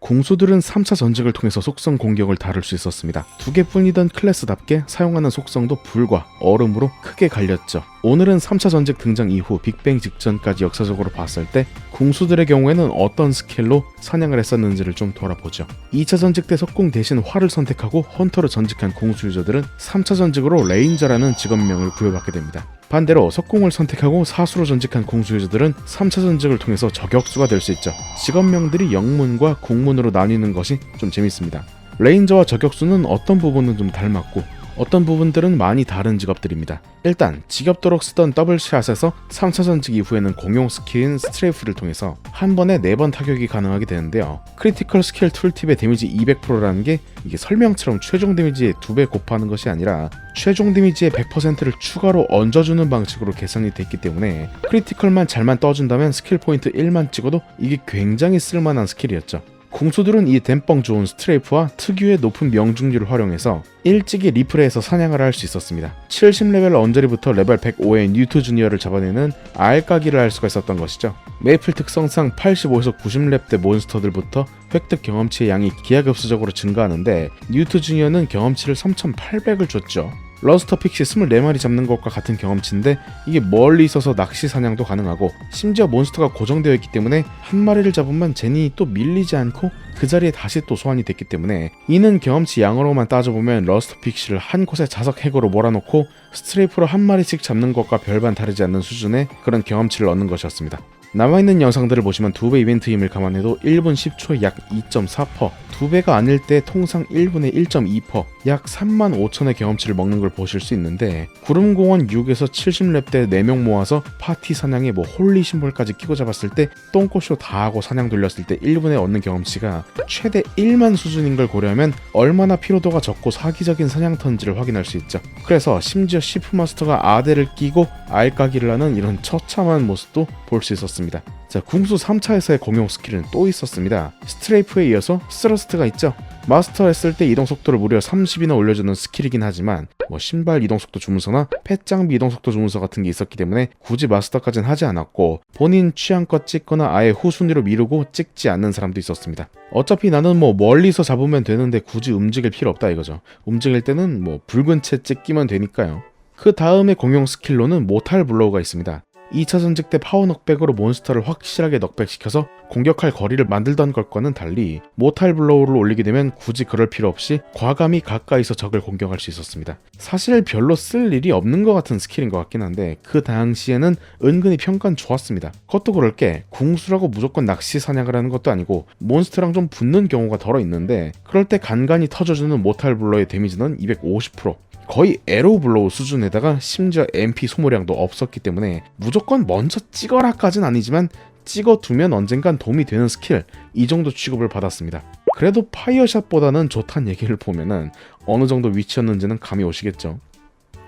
궁수들은 3차 전직을 통해서 속성 공격을 다룰 수 있었습니다. 두 개뿐이던 클래스답게 사용하는 속성도 불과 얼음으로 크게 갈렸죠. 오늘은 3차 전직 등장 이후 빅뱅 직전까지 역사적으로 봤을 때 궁수들의 경우에는 어떤 스킬로 사냥을 했었는지를 좀 돌아보죠. 2차 전직 때 석궁 대신 활을 선택하고 헌터로 전직한 궁수 유저들은 3차 전직으로 레인저라는 직업명을 부여받게 됩니다. 반대로 석궁을 선택하고 사수로 전직한 궁수 유저들은 3차 전직을 통해서 저격수가 될 수 있죠. 직업명들이 영문과 국문으로 나뉘는 것이 좀 재밌습니다. 레인저와 저격수는 어떤 부분은 좀 닮았고 어떤 부분들은 많이 다른 직업들입니다. 일단 지겹도록 쓰던 더블샷에서 3차 전직 이후에는 공용 스킬인 스트레이프를 통해서 한 번에 4번 타격이 가능하게 되는데요. 크리티컬 스킬 툴팁의 데미지 200%라는 게 이게 설명처럼 최종 데미지의 2배 곱하는 것이 아니라 최종 데미지의 100%를 추가로 얹어주는 방식으로 계산이 됐기 때문에 크리티컬만 잘만 떠준다면 스킬 포인트 1만 찍어도 이게 굉장히 쓸만한 스킬이었죠. 궁수들은 이 댐뻥 좋은 스트레이프와 특유의 높은 명중률을 활용해서 일찍이 리플레이에서 사냥을 할 수 있었습니다. 70레벨 언저리부터 레벨 105의 뉴트 주니어를 잡아내는 알까기를 할 수가 있었던 것이죠. 메이플 특성상 85에서 90렙 대 몬스터들부터 획득 경험치의 양이 기하급수적으로 증가하는데 뉴트 주니어는 경험치를 3800을 줬죠. 러스터 픽시 24마리 잡는 것과 같은 경험치인데 이게 멀리 있어서 낚시 사냥도 가능하고 심지어 몬스터가 고정되어 있기 때문에 한 마리를 잡으면 제니 또 밀리지 않고 그 자리에 다시 또 소환이 됐기 때문에 이는 경험치 양으로만 따져보면 러스터 픽시를 한 곳에 자석 핵으로 몰아놓고 스트레이프로 한 마리씩 잡는 것과 별반 다르지 않는 수준의 그런 경험치를 얻는 것이었습니다. 남아있는 영상들을 보시면 2배 이벤트임을 감안해도 1분 10초에 약 2.4%, 2배가 아닐 때 통상 1분에 1.2%, 약 35,000의 경험치를 먹는 걸 보실 수 있는데 구름공원 6에서 70렙 때 4명 모아서 파티 사냥에 홀리 심볼까지 끼고 잡았을 때 똥꼬쇼 다 하고 사냥 돌렸을 때 1분에 얻는 경험치가 최대 1만 수준인 걸 고려하면 얼마나 피로도가 적고 사기적인 사냥터인지를 확인할 수 있죠. 그래서 심지어 시프 마스터가 아대를 끼고 알까기를 하는 이런 처참한 모습도 볼 수 있었습니다. 자, 궁수 3차에서의 공용 스킬은 또 있었습니다. 스트레이프에 이어서 스러스트가 있죠. 마스터 했을 때 이동속도를 무려 30이나 올려주는 스킬이긴 하지만 신발 이동속도 주문서나 펫 장비 이동속도 주문서 같은 게 있었기 때문에 굳이 마스터까지는 하지 않았고 본인 취향껏 찍거나 아예 후순위로 미루고 찍지 않는 사람도 있었습니다. 어차피 나는 멀리서 잡으면 되는데 굳이 움직일 필요 없다 이거죠. 움직일 때는 붉은 채 찍기만 되니까요. 그 다음에 공용 스킬로는 모탈 블로우가 있습니다. 2차 전직 때 파워 넉백으로 몬스터를 확실하게 넉백시켜서 공격할 거리를 만들던 것과는 달리 모탈 블로우를 올리게 되면 굳이 그럴 필요 없이 과감히 가까이서 적을 공격할 수 있었습니다. 사실 별로 쓸 일이 없는 것 같은 스킬인 것 같긴 한데 그 당시에는 은근히 평가는 좋았습니다. 그것도 그럴 게 궁수라고 무조건 낚시 사냥을 하는 것도 아니고 몬스터랑 좀 붙는 경우가 덜어 있는데 그럴 때 간간히 터져주는 모탈 블로우의 데미지는 250%, 거의 에로 블로우 수준에다가 심지어 MP 소모량도 없었기 때문에 무조건 먼저 찍어라까진 아니지만 찍어두면 언젠간 도움이 되는 스킬, 이 정도 취급을 받았습니다. 그래도 파이어샷보다는 좋다는 얘기를 보면은 어느 정도 위치였는지는 감이 오시겠죠.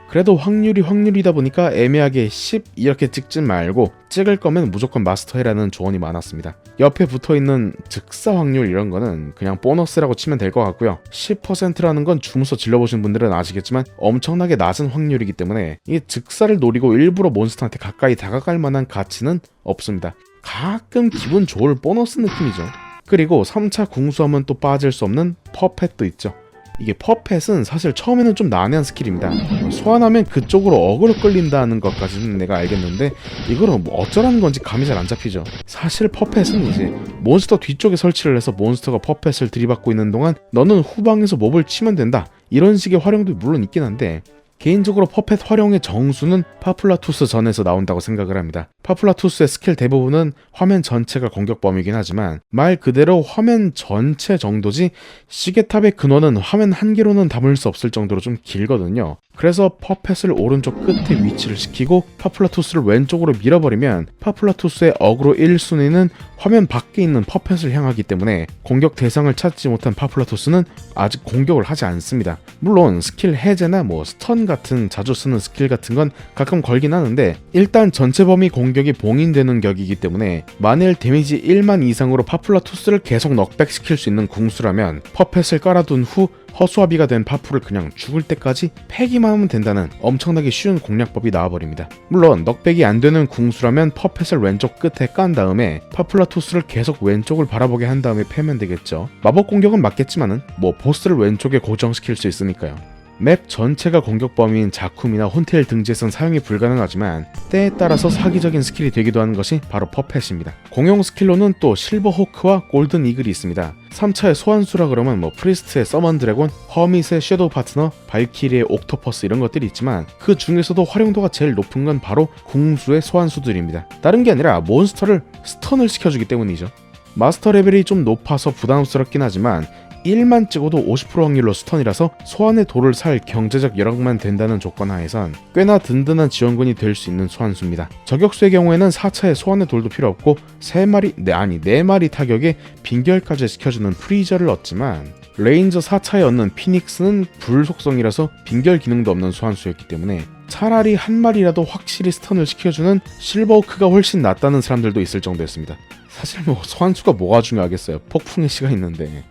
그래도 확률이다 보니까 애매하게 10 이렇게 찍지 말고 찍을 거면 무조건 마스터해라는 조언이 많았습니다. 옆에 붙어있는 즉사 확률 이런 거는 그냥 보너스라고 치면 될 것 같고요. 10%라는 건 주문서 질러보신 분들은 아시겠지만 엄청나게 낮은 확률이기 때문에 이게 즉사를 노리고 일부러 몬스터한테 가까이 다가갈 만한 가치는 없습니다. 가끔 기분 좋을 보너스 느낌이죠. 그리고 3차 궁수하면 또 빠질 수 없는 퍼펫도 있죠. 이게 퍼펫은 사실 처음에는 좀 난해한 스킬입니다. 소환하면 그쪽으로 어그로 끌린다는 것까지는 내가 알겠는데 이거는 어쩌라는 건지 감이 잘 안 잡히죠. 사실 퍼펫은 이제 몬스터 뒤쪽에 설치를 해서 몬스터가 퍼펫을 들이받고 있는 동안 너는 후방에서 몹을 치면 된다, 이런 식의 활용도 물론 있긴 한데 개인적으로 퍼펫 활용의 정수는 파플라투스 전에서 나온다고 생각을 합니다. 파플라투스의 스킬 대부분은 화면 전체가 공격 범위이긴 하지만 말 그대로 화면 전체 정도지 시계탑의 근원은 화면 한 개로는 담을 수 없을 정도로 좀 길거든요. 그래서 퍼펫을 오른쪽 끝에 위치를 시키고 파플라투스를 왼쪽으로 밀어버리면 파플라투스의 어그로 1순위는 화면 밖에 있는 퍼펫을 향하기 때문에 공격 대상을 찾지 못한 파플라투스는 아직 공격을 하지 않습니다. 물론 스킬 해제나 스턴 같은 자주 쓰는 스킬 같은 건 가끔 걸긴 하는데, 일단 전체 범위 공격이 봉인되는 격이기 때문에 만일 데미지 1만 이상으로 파플라투스를 계속 넉백시킬 수 있는 궁수라면 퍼펫을 깔아둔 후 허수아비가 된 파푸를 그냥 죽을 때까지 패기만 하면 된다는 엄청나게 쉬운 공략법이 나와버립니다. 물론 넉백이 안 되는 궁수라면 퍼펫을 왼쪽 끝에 깐 다음에 파플라투스를 계속 왼쪽을 바라보게 한 다음에 패면 되겠죠. 마법 공격은 맞겠지만은 뭐 보스를 왼쪽에 고정시킬 수 있으니까요. 맵 전체가 공격 범위인 자쿰이나 혼텔 등지에선 사용이 불가능하지만 때에 따라서 사기적인 스킬이 되기도 하는 것이 바로 퍼펫입니다. 공용 스킬로는 또 실버 호크와 골든 이글이 있습니다. 3차의 소환수라 그러면 뭐 프리스트의 서먼 드래곤, 허밋의 섀도우 파트너, 발키리의 옥토퍼스 이런 것들이 있지만 그 중에서도 활용도가 제일 높은 건 바로 궁수의 소환수들입니다. 다른 게 아니라 몬스터를 스턴을 시켜주기 때문이죠. 마스터 레벨이 좀 높아서 부담스럽긴 하지만 1만 찍어도 50% 확률로 스턴이라서 소환의 돌을 살 경제적 여력만 된다는 조건 하에선 꽤나 든든한 지원군이 될 수 있는 소환수입니다. 저격수의 경우에는 4차의 소환의 돌도 필요 없고 4마리 타격에 빙결까지 시켜주는 프리저를 얻지만 레인저 4차에 얻는 피닉스는 불 속성이라서 빙결 기능도 없는 소환수였기 때문에 차라리 한 마리라도 확실히 스턴을 시켜주는 실버호크가 훨씬 낫다는 사람들도 있을 정도였습니다. 사실 뭐 소환수가 뭐가 중요하겠어요. 폭풍의 시가 있는데.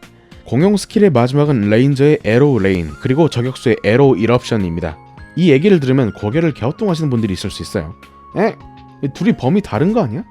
공용 스킬의 마지막은 레인저의 에로우 레인, 그리고 저격수의 에로우 일옵션입니다. 이 얘기를 들으면 고개를 갸우뚱하시는 분들이 있을 수 있어요. 둘이 범위 다른 거 아니야?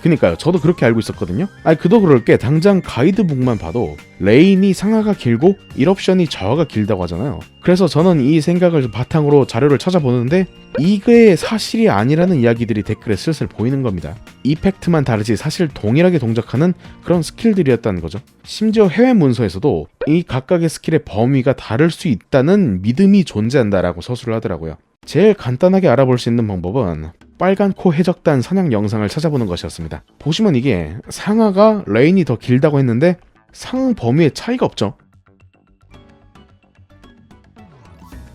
그니까요. 저도 그렇게 알고 있었거든요. 그도 그럴 게 당장 가이드북만 봐도 레인이 상하가 길고 일옵션이 저하가 길다고 하잖아요. 그래서 저는 이 생각을 바탕으로 자료를 찾아보는데 이게 사실이 아니라는 이야기들이 댓글에 슬슬 보이는 겁니다. 이펙트만 다르지 사실 동일하게 동작하는 그런 스킬들이었다는 거죠. 심지어 해외 문서에서도 이 각각의 스킬의 범위가 다를 수 있다는 믿음이 존재한다라고 서술을 하더라고요. 제일 간단하게 알아볼 수 있는 방법은 빨간 코 해적단 사냥 영상을 찾아보는 것이었습니다. 보시면 이게 상하가 레인이 더 길다고 했는데 상 범위에 차이가 없죠.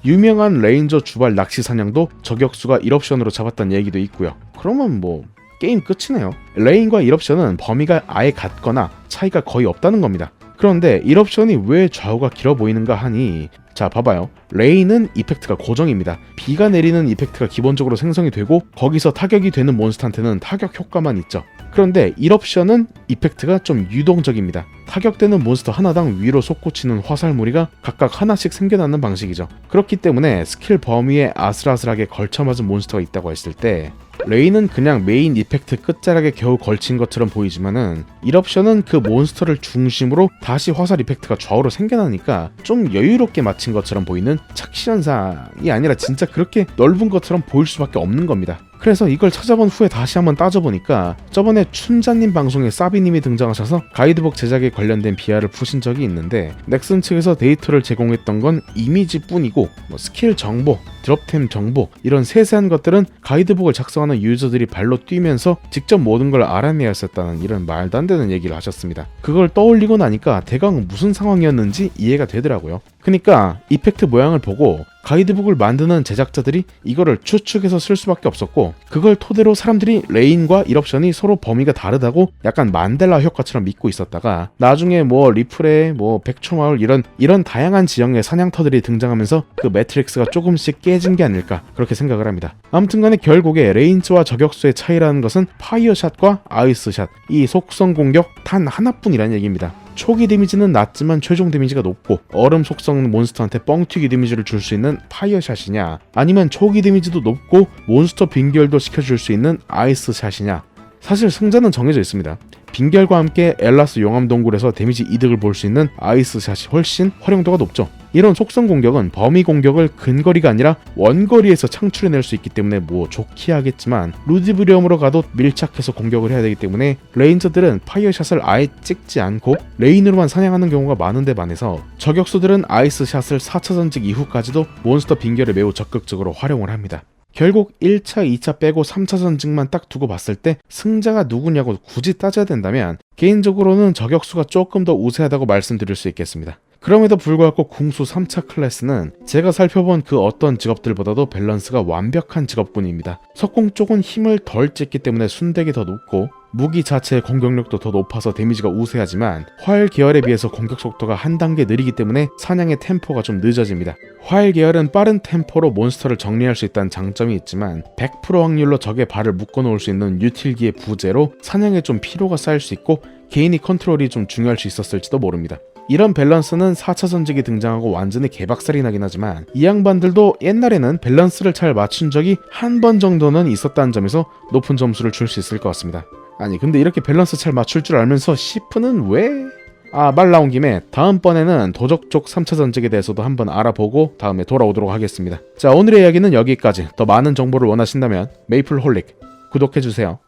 유명한 레인저 주발 낚시 사냥도 저격수가 1옵션으로 잡았다는 얘기도 있고요. 그러면 뭐 게임 끝이네요. 레인과 1옵션은 범위가 아예 같거나 차이가 거의 없다는 겁니다. 그런데 1옵션이 왜 좌우가 길어 보이는가 하니, 자 봐봐요. 레인은 이펙트가 고정입니다. 비가 내리는 이펙트가 기본적으로 생성이 되고 거기서 타격이 되는 몬스터한테는 타격 효과만 있죠. 그런데 1옵션은 이펙트가 좀 유동적입니다. 타격되는 몬스터 하나당 위로 솟구치는 화살무늬가 각각 하나씩 생겨나는 방식이죠. 그렇기 때문에 스킬 범위에 아슬아슬하게 걸쳐맞은 몬스터가 있다고 했을 때 레인은 그냥 메인 이펙트 끝자락에 겨우 걸친 것처럼 보이지만은 1옵션은 그 몬스터를 중심으로 다시 화살 이펙트가 좌우로 생겨나니까 좀 여유롭게 맞힌 것처럼 보이는 착시현상이 아니라 진짜 그렇게 넓은 것처럼 보일 수밖에 없는 겁니다. 그래서 이걸 찾아본 후에 다시 한번 따져보니까 저번에 춘자님 방송에 사비님이 등장하셔서 가이드북 제작에 관련된 비하를 푸신 적이 있는데 넥슨 측에서 데이터를 제공했던 건 이미지뿐이고 스킬 정보, 드롭템 정보 이런 세세한 것들은 가이드북을 작성하는 유저들이 발로 뛰면서 직접 모든 걸 알아내야 했었다는 이런 말도 안 되는 얘기를 하셨습니다. 그걸 떠올리고 나니까 대강 무슨 상황이었는지 이해가 되더라고요. 그러니까 이펙트 모양을 보고 가이드북을 만드는 제작자들이 이거를 추측해서 쓸 수밖에 없었고, 그걸 토대로 사람들이 레인과 1옵션이 서로 범위가 다르다고 약간 만델라 효과처럼 믿고 있었다가 나중에 뭐 리플에 뭐 백초마을 이런 다양한 지형의 사냥터들이 등장하면서 그 매트릭스가 조금씩 깨진 게 아닐까 그렇게 생각을 합니다. 아무튼간에 결국에 레인즈와 저격수의 차이라는 것은 파이어샷과 아이스샷, 이 속성 공격 단 하나뿐이라는 얘기입니다. 초기 데미지는 낮지만 최종 데미지가 높고 얼음 속성 몬스터한테 뻥튀기 데미지를 줄 수 있는 파이어샷이냐, 아니면 초기 데미지도 높고 몬스터 빙결도 시켜줄 수 있는 아이스샷이냐. 사실 승자는 정해져 있습니다. 빙결과 함께 엘라스 용암 동굴에서 데미지 이득을 볼 수 있는 아이스샷이 훨씬 활용도가 높죠. 이런 속성 공격은 범위 공격을 근거리가 아니라 원거리에서 창출해낼 수 있기 때문에 뭐 좋게 하겠지만 루디브리엄으로 가도 밀착해서 공격을 해야 되기 때문에 레인저들은 파이어샷을 아예 찍지 않고 레인으로만 사냥하는 경우가 많은데 반해서 저격수들은 아이스샷을 4차 전직 이후까지도 몬스터 빙결에 매우 적극적으로 활용을 합니다. 결국 1차, 2차 빼고 3차 전직만 딱 두고 봤을 때 승자가 누구냐고 굳이 따져야 된다면 개인적으로는 저격수가 조금 더 우세하다고 말씀드릴 수 있겠습니다. 그럼에도 불구하고 궁수 3차 클래스는 제가 살펴본 그 어떤 직업들보다도 밸런스가 완벽한 직업군입니다. 석공 쪽은 힘을 덜 쨌기 때문에 순덱이 더 높고 무기 자체의 공격력도 더 높아서 데미지가 우세하지만 화일 계열에 비해서 공격 속도가 한 단계 느리기 때문에 사냥의 템포가 좀 늦어집니다. 화일 계열은 빠른 템포로 몬스터를 정리할 수 있다는 장점이 있지만 100% 확률로 적의 발을 묶어놓을 수 있는 유틸기의 부재로 사냥에 좀 피로가 쌓일 수 있고 개인이 컨트롤이 좀 중요할 수 있었을지도 모릅니다. 이런 밸런스는 4차 전직이 등장하고 완전히 개박살이 나긴 하지만 이 양반들도 옛날에는 밸런스를 잘 맞춘 적이 한 번 정도는 있었다는 점에서 높은 점수를 줄 수 있을 것 같습니다. 아니 근데 이렇게 밸런스 잘 맞출 줄 알면서 시프는 왜? 말 나온 김에 다음번에는 도적 쪽 3차 전직에 대해서도 한번 알아보고 다음에 돌아오도록 하겠습니다. 자, 오늘의 이야기는 여기까지. 더 많은 정보를 원하신다면 메이플홀릭 구독해주세요.